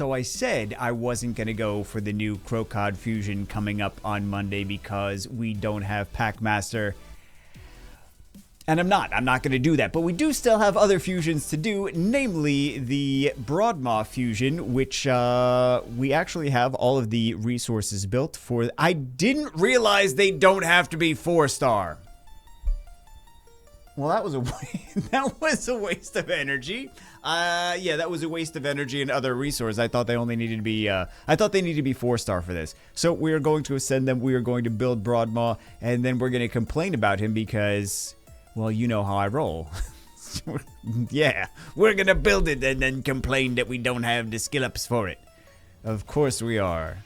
So I said I wasn't going to go for the new Crocod fusion coming up on Monday because we don't have Packmaster. And I'm not going to do that. But we do still have other fusions to do, namely the Broadmaw fusion, which we actually have all of the resources built for. I didn't realize they don't have to be 4-star. Well, that was a waste of energy. Yeah, that was a waste of energy and other resources. I thought they only needed to be. I thought they needed to be 4-star for this. So we are going to ascend them. We are going to build Broadmaw, and then we're going to complain about him because, well, you know how I roll. Yeah, we're going to build it and then complain that we don't have the skill ups for it. Of course we are.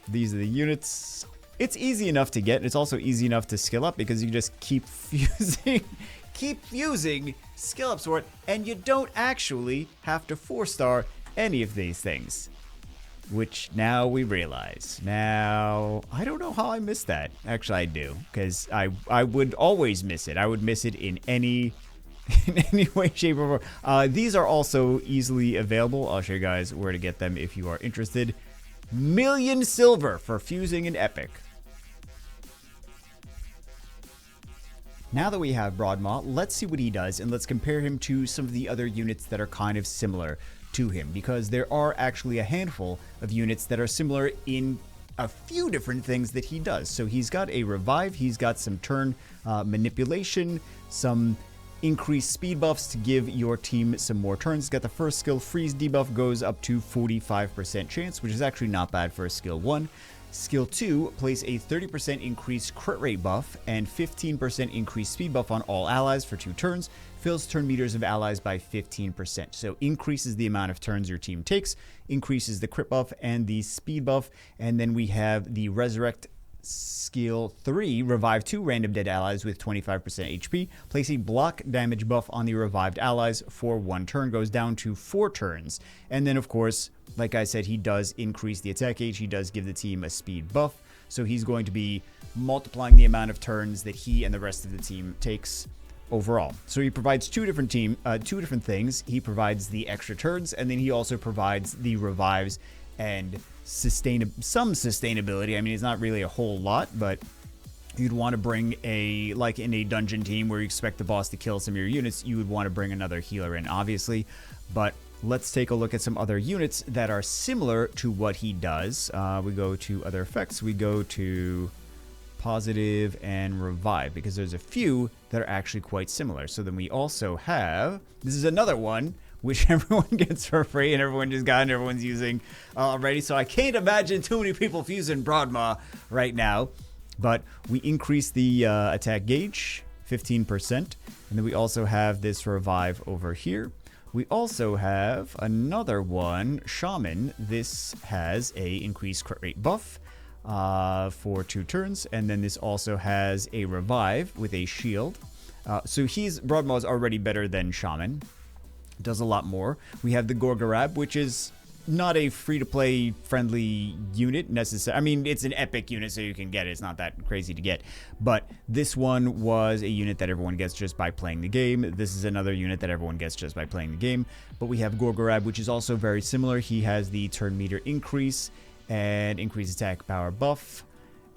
These are the units. It's easy enough to get. It's also easy enough to skill up because you just keep using skill ups for it, and you don't actually have to 4-star any of these things. Which now we realize. Now, I don't know how I missed that. Actually, I do, because I would always miss it. I would miss it in any way, shape, or form. These are also easily available. I'll show you guys where to get them if you are interested. 1,000,000 silver for fusing an epic. Now that we have Broadmaw, let's see what he does, and let's compare him to some of the other units that are kind of similar to him, because there are actually a handful of units that are similar in a few different things that he does. So he's got a revive, he's got some turn manipulation, some increased speed buffs to give your team some more turns. He's got the first skill, freeze debuff, goes up to 45% chance, which is actually not bad for a skill 1. Skill 2, place a 30% increased crit rate buff and 15% increased speed buff on all allies for 2 turns. Fills turn meters of allies by 15%. So increases the amount of turns your team takes, increases the crit buff and the speed buff. And then we have the Resurrect Skill 3, revive 2 random dead allies with 25% HP. Place a block damage buff on the revived allies for 1 turn, goes down to 4 turns. And then, of course, like I said, he does increase the attack gauge. He does give the team a speed buff. So he's going to be multiplying the amount of turns that he and the rest of the team takes overall. So he provides two different things. He provides the extra turns, and then he also provides the revives and some sustainability. I mean, it's not really a whole lot, but you'd want to bring like in a dungeon team where you expect the boss to kill some of your units, you would want to bring another healer in, obviously. But let's take a look at some other units that are similar to what he does. We go to other effects. We go to positive and revive, because there's a few that are actually quite similar. So then we also have, this is another one which everyone gets for free and everyone just got and everyone's using already. So I can't imagine too many people fusing Broadmaw right now. But we increase the attack gauge 15%. And then we also have this revive over here. We also have another one, Shaman. This has a increased crit rate buff for 2 turns. And then this also has a revive with a shield. So Broadmaw is already better than Shaman. Does a lot more. We have the Gorgorab, which is not a free-to-play friendly unit necessarily. I mean, it's an epic unit, so you can get it. It's not that crazy to get. But this one was a unit that everyone gets just by playing the game. This is another unit that everyone gets just by playing the game. But we have Gorgorab, which is also very similar. He has the turn meter increase and increased attack power buff.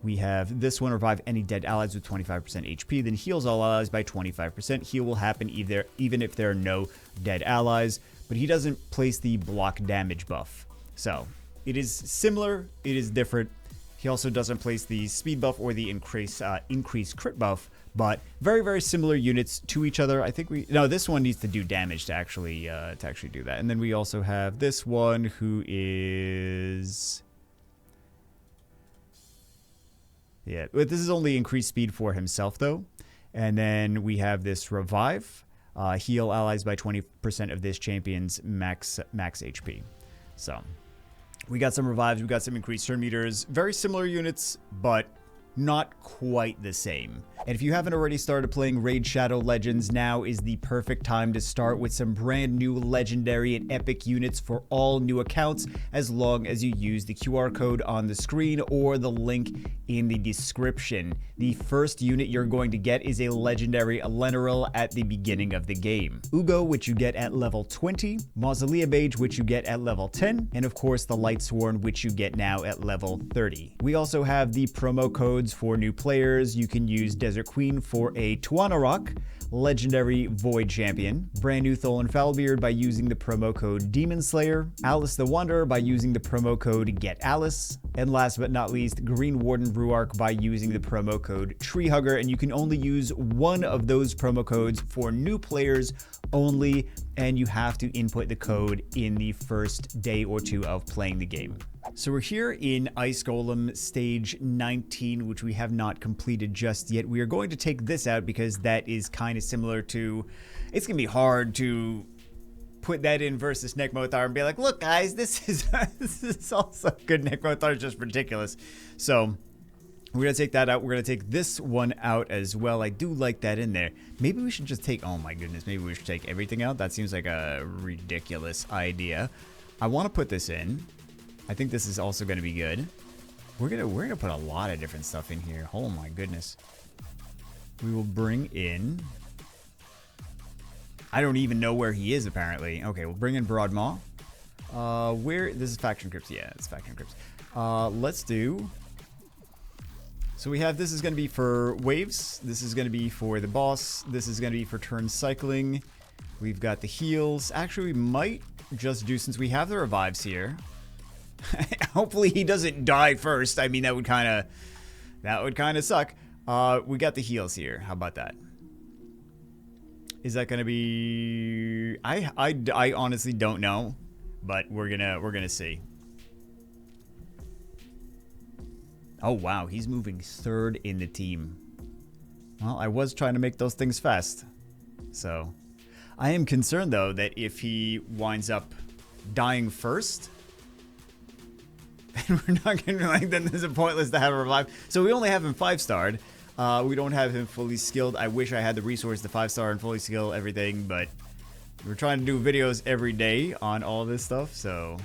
We have this one, revive any dead allies with 25% HP, then heals all allies by 25%. Heal will happen even if there are no dead allies, but he doesn't place the block damage buff. So it is similar, it is different. He also doesn't place the speed buff or the increased crit buff, but very, very similar units to each other. I think this one needs to do damage to actually do that. And then we also have this one who is... Yeah, but this is only increased speed for himself, though. And then we have this revive. Heal allies by 20% of this champion's max HP. So we got some revives. We got some increased turn meters. Very similar units, but not quite the same. And if you haven't already started playing Raid Shadow Legends, now is the perfect time to start with some brand new legendary and epic units for all new accounts, as long as you use the QR code on the screen or the link in the description. The first unit you're going to get is a legendary Elenaril at the beginning of the game. Uugo, which you get at level 20, Maus Mage, which you get at level 10, and of course the Lightsworn, which you get now at level 30. We also have the promo codes for new players. You can use Desert Queen for a Ruarc, legendary Void Champion, brand new Tholin Foulbeard by using the promo code DEMONSLAYER, Alice the Wanderer by using the promo code GETALICE, and last but not least, Greenwarden Ruarc by using the promo code TREEHUGGER, and you can only use one of those promo codes for new players only, and you have to input the code in the first day or two of playing the game. So we're here in Ice Golem stage 19, which we have not completed just yet. We are going to take this out because that is kind of similar to... It's going to be hard to put that in versus Necmothar and be like, look guys, this is also good. Necmothar is just ridiculous. So we're going to take that out. We're going to take this one out as well. I do like that in there. Maybe we should just take... Oh my goodness, maybe we should take everything out. That seems like a ridiculous idea. I want to put this in. I think this is also going to be good. We're gonna put a lot of different stuff in here. Oh my goodness. We will bring in... I don't even know where he is apparently. Okay, we'll bring in Broadmaw. Where... This is Faction Crypts. Yeah, it's Faction Crypts. Let's do... So we have... This is going to be for waves. This is going to be for the boss. This is going to be for turn cycling. We've got the heals. Actually, we might just do... Since we have the revives here... Hopefully he doesn't die first. I mean, that would kind of suck. We got the heals here. How about that? Is that gonna be... I honestly don't know, but we're gonna see. Oh wow, he's moving third in the team. Well, I was trying to make those things fast, so I am concerned though that if he winds up dying first. And we're not gonna like, then this is pointless to have a revive. So we only have him 5-starred. We don't have him fully skilled. I wish I had the resource to 5-star and fully skill everything, but we're trying to do videos every day on all this stuff, so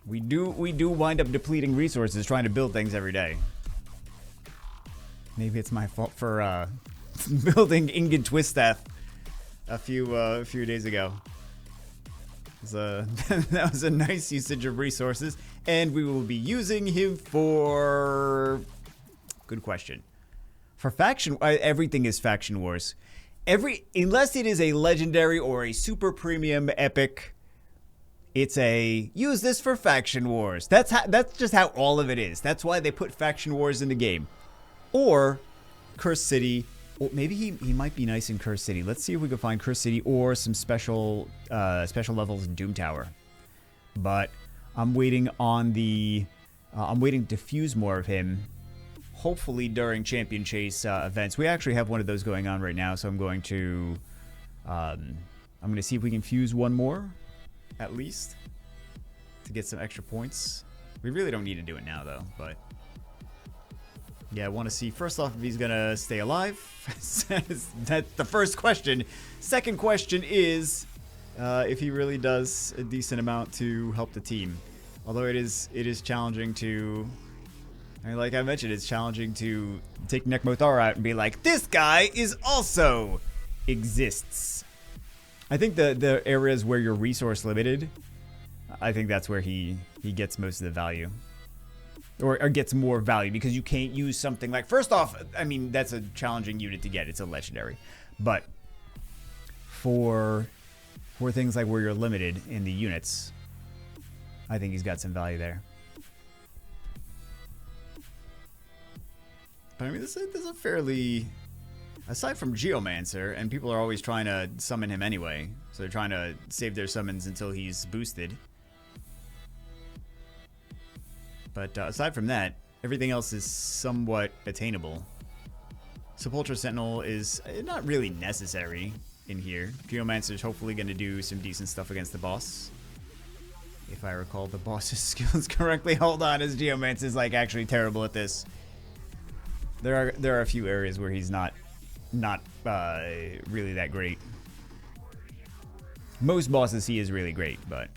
we do wind up depleting resources trying to build things every day. Maybe it's my fault for building Ingrid Twiststaff a few days ago. That was a nice usage of resources, and we will be using him for... Good question. For faction... everything is faction wars. Unless it is a legendary or a super premium epic, it's a... Use this for faction wars. That's just how all of it is. That's why they put faction wars in the game. Or Cursed City... Well, maybe he might be nice in Cursed City. Let's see if we can find Cursed City or some special levels in Doom Tower. But I'm waiting on the... I'm waiting to fuse more of him. Hopefully during Champion Chase events. We actually have one of those going on right now, so I'm going to... I'm going to see if we can fuse one more, at least, to get some extra points. We really don't need to do it now, though, but... Yeah, I want to see, first off, if he's going to stay alive. That's the first question. Second question is if he really does a decent amount to help the team. Although it is challenging to... I mean, like I mentioned, it's challenging to take Necmothar out and be like, this guy is also exists. I think the areas where you're resource limited, I think that's where he gets most of the value. Or gets more value, because you can't use something like... First off, I mean, that's a challenging unit to get. It's a legendary. But for things like where you're limited in the units, I think he's got some value there. But I mean, this is a fairly... Aside from Geomancer, and people are always trying to summon him anyway, so they're trying to save their summons until he's boosted. But aside from that, everything else is somewhat attainable. Sepulchre Sentinel is not really necessary in here. Geomancer's hopefully going to do some decent stuff against the boss. If I recall the boss's skills correctly. Hold on, his Geomancer's like actually terrible at this. There are a few areas where he's not really that great. Most bosses he is really great, but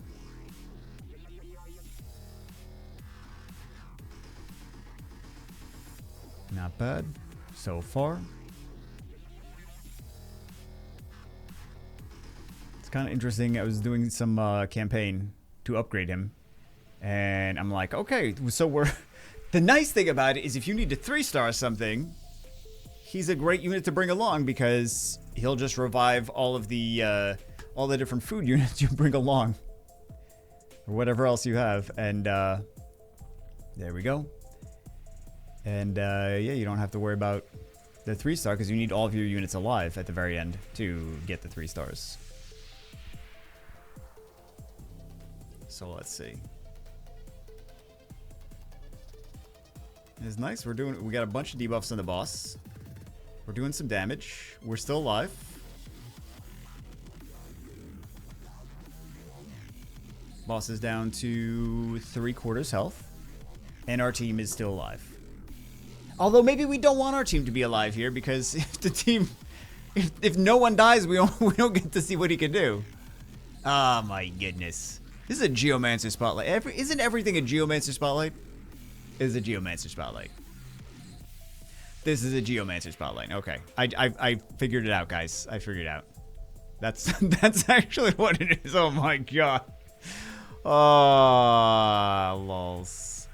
not bad so far. It's kind of interesting. I was doing some campaign to upgrade him, and I'm like, okay, so we're the nice thing about it is if you need to 3-star something, he's a great unit to bring along because he'll just revive all the different food units you bring along or whatever else you have, and there we go. And yeah, you don't have to worry about the 3-star because you need all of your units alive at the very end to get the 3 stars. So let's see. It's nice. We got a bunch of debuffs on the boss. We're doing some damage. We're still alive. Boss is down to 3/4 health, and our team is still alive. Although maybe we don't want our team to be alive here because if the team, if no one dies, we don't get to see what he can do. Oh my goodness, this is a Geomancer spotlight. Isn't everything a Geomancer spotlight? It is a Geomancer spotlight. This is a Geomancer spotlight. Okay, I figured it out, guys. I figured it out. That's actually what it is. Oh my god. Oh, lols.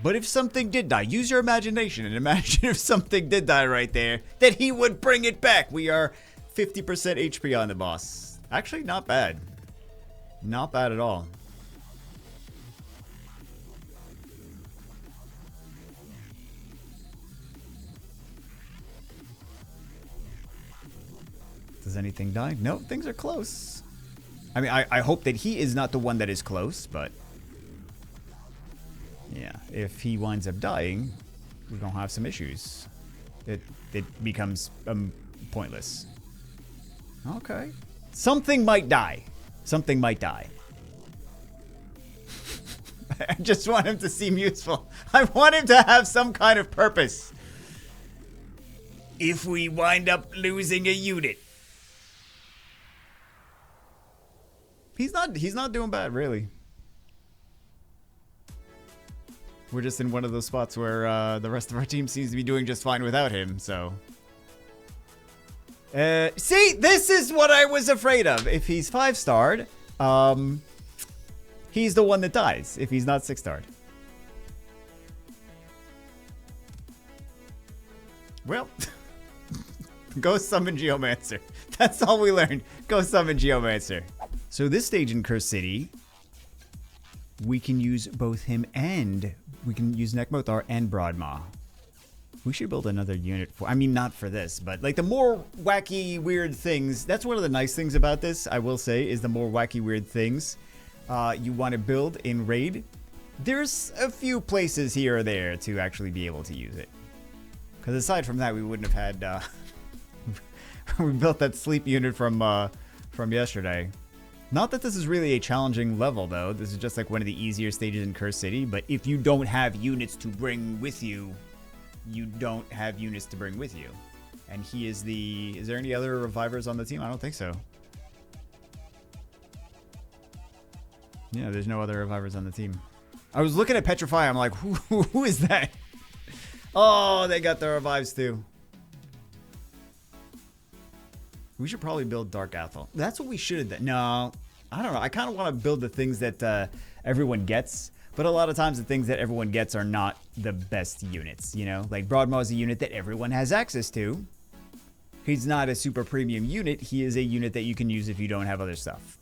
But if something did die, use your imagination and imagine if something did die right there, that he would bring it back. We are 50% HP on the boss. Actually, not bad. Not bad at all. Does anything die? No, things are close. I mean, I hope that he is not the one that is close, but yeah, if he winds up dying, we're gonna have some issues. It becomes pointless. Okay. Something might die. Something might die. I just want him to seem useful. I want him to have some kind of purpose. If we wind up losing a unit. He's not doing bad, really. We're just in one of those spots where the rest of our team seems to be doing just fine without him, so. See, this is what I was afraid of. If he's 5-starred, he's the one that dies if he's not 6-starred. Well, go summon Geomancer. That's all we learned. Go summon Geomancer. So this stage in Cursed City, we can use both him and we can use Nekmothar and Broadmaw. We should build another unit for, I mean, not for this, but like the more wacky, weird things. That's one of the nice things about this, I will say, is the more wacky, weird things you want to build in Raid. There's a few places here or there to actually be able to use it. Because aside from that, we wouldn't have had, we built that sleep unit from yesterday. Not that this is really a challenging level, though. This is just like one of the easier stages in Cursed City. But if you don't have units to bring with you, you don't have units to bring with you. And he is the... Is there any other revivers on the team? I don't think so. Yeah, there's no other revivers on the team. I was looking at Petrify. I'm like, who is that? Oh, they got the revives, too. We should probably build Dark Athel. That's what we should have done. No, I don't know. I kind of want to build the things that everyone gets. But a lot of times the things that everyone gets are not the best units, you know? Like Broadmaw is a unit that everyone has access to. He's not a super premium unit. He is a unit that you can use if you don't have other stuff.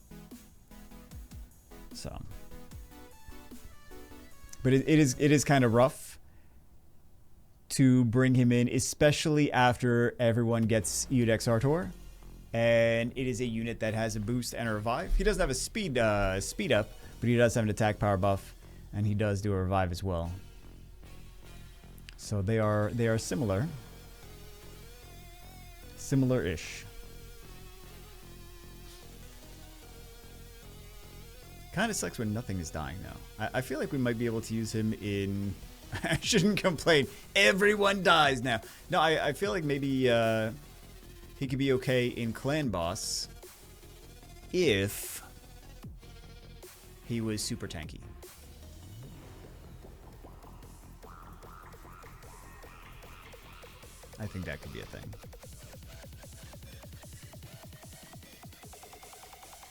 So. But it is kind of rough to bring him in, especially after everyone gets Eudex Artor. And it is a unit that has a boost and a revive. He doesn't have a speed up, but he does have an attack power buff, and he does do a revive as well. So they are similar, similar-ish. Kind of sucks when nothing is dying though. I feel like we might be able to use him in I shouldn't complain. Everyone dies now. No, I feel like maybe he could be okay in Clan Boss if he was super tanky. I think that could be a thing.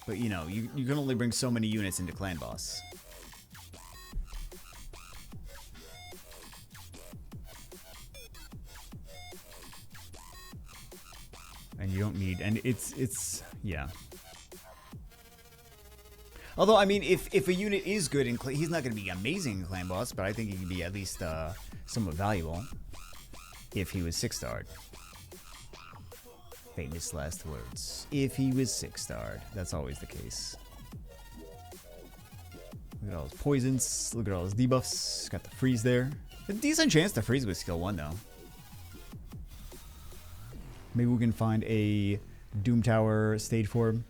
But you know, you can only bring so many units into Clan Boss. And you don't need, and it's yeah. Although, I mean, if a unit is good in he's not going to be amazing in Clan Boss, but I think he can be at least somewhat valuable if he was 6-starred. Famous last words. If he was 6-starred. That's always the case. Look at all his poisons. Look at all his debuffs. Got the freeze there. A decent chance to freeze with skill 1, though. Maybe we can find a Doom Tower stage for him.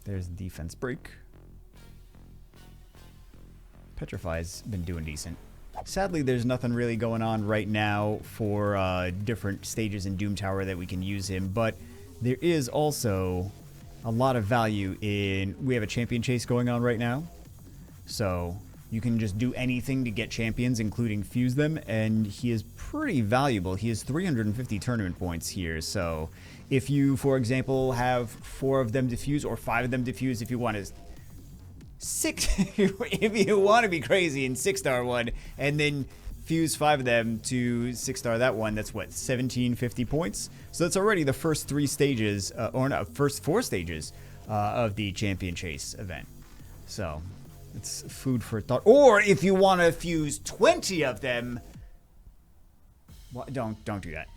There's defense break. Petrify's been doing decent. Sadly, there's nothing really going on right now for different stages in Doom Tower that we can use him, but there is also a lot of value in... We have a champion chase going on right now, so you can just do anything to get champions, including fuse them, and he is pretty valuable. He has 350 tournament points here, so if you, for example, have 4 of them diffuse or 5 of them diffuse, if you want to... if you want to be crazy in 6-star one, and then fuse 5 of them to 6-star that one, that's what, 1750 points? So that's already the first 3 stages, or no, first 4 stages of the Champion Chase event. So it's food for thought. Or if you want to fuse 20 of them, well, don't do that.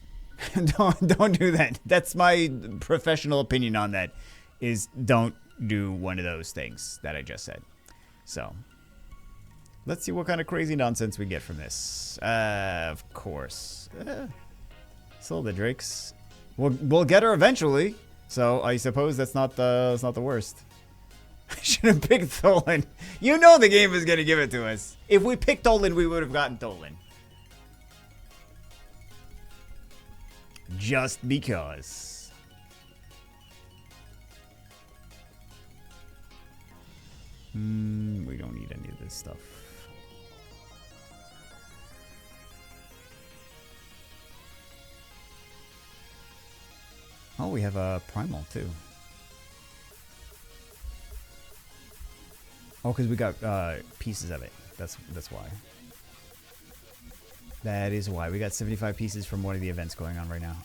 don't do that. That's my professional opinion on that. Is don't do one of those things that I just said. So let's see what kind of crazy nonsense we get from this. Of course, still the Drakes. We'll get her eventually. So I suppose that's not the worst. I should have picked Tholin. You know the game is gonna give it to us. If we picked Tholin, we would have gotten Tholin. Just because. We don't need any of this stuff. Oh, we have a primal too. Oh, because we got pieces of it. That's why. That is why. We got 75 pieces from one of the events going on right now.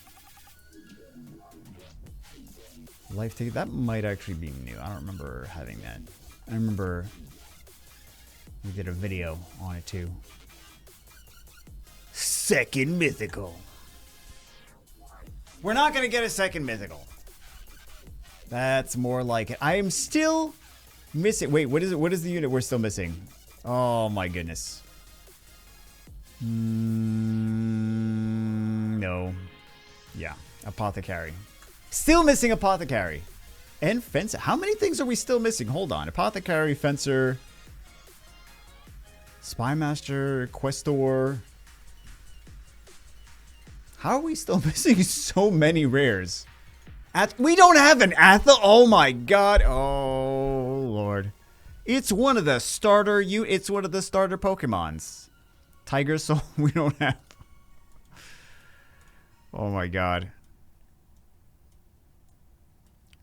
Life ticket. That might actually be new. I don't remember having that. I remember we did a video on it too. Second mythical. We're not going to get a second mythical. That's more like it. I am still missing. Wait, what is it? What is the unit we're still missing? Oh my goodness. No. Yeah, Apothecary. Still missing Apothecary. And Fencer. How many things are we still missing? Hold on. Apothecary, Fencer, Spymaster, Questor. How are we still missing so many rares? We don't have an Athel. Oh my god. Oh lord. It's one of the starter It's one of the starter Pokemons. Tiger Soul. We don't have. Oh my god.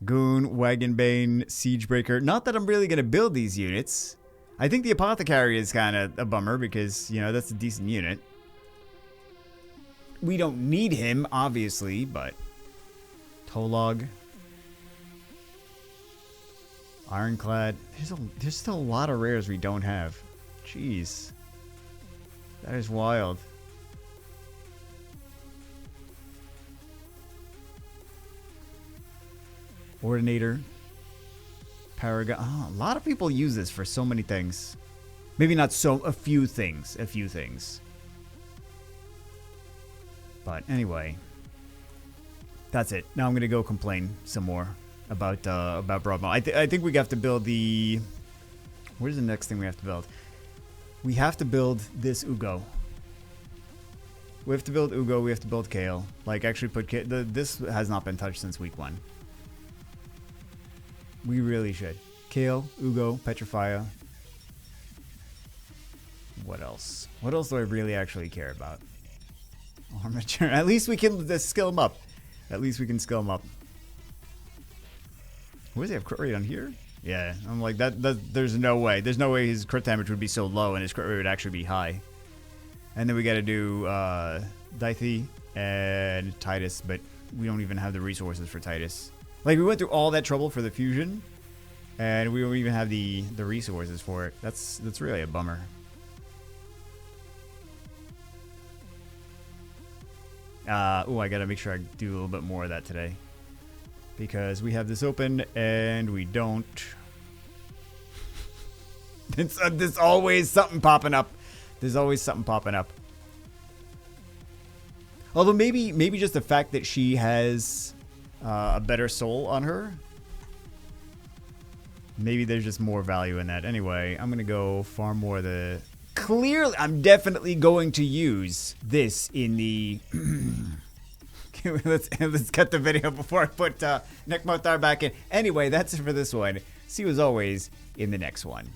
Goon, Wagonbane, Siegebreaker. Not that I'm really going to build these units. I think the Apothecary is kind of a bummer because, you know, that's a decent unit. We don't need him, obviously, but... Tolog. Ironclad. There's still a lot of rares we don't have. Jeez. That is wild. Ordinator. Paragon. Oh, a lot of people use this for so many things. Maybe not a few things. A few things. But anyway. That's it. Now I'm going to go complain some more about Broadmaw. I think we have to build the Where's the next thing we have to build? We have to build this Uugo. We have to build Uugo. We have to build Kale. Like, actually put this has not been touched since week 1. We really should. Kale, Uugo, Petrifia. What else? What else do I really actually care about? Armature. At least we can skill him up. At least we can skill him up. What does he have? Crit rate on here? Yeah, I'm like, that there's no way. There's no way his crit damage would be so low and his crit rate would actually be high. And then we gotta do Dythe and Titus, but we don't even have the resources for Titus. Like, we went through all that trouble for the fusion, and we don't even have the resources for it. That's really a bummer. I gotta make sure I do a little bit more of that today. Because we have this open, and we don't. There's always something popping up. There's always something popping up. Although maybe just the fact that she has a better soul on her. Maybe there's just more value in that. Anyway, I'm going to go farm more of the... Clearly, I'm definitely going to use this in the... let's cut the video before I put Nekmothar back in. Anyway, that's it for this one. See you as always in the next one.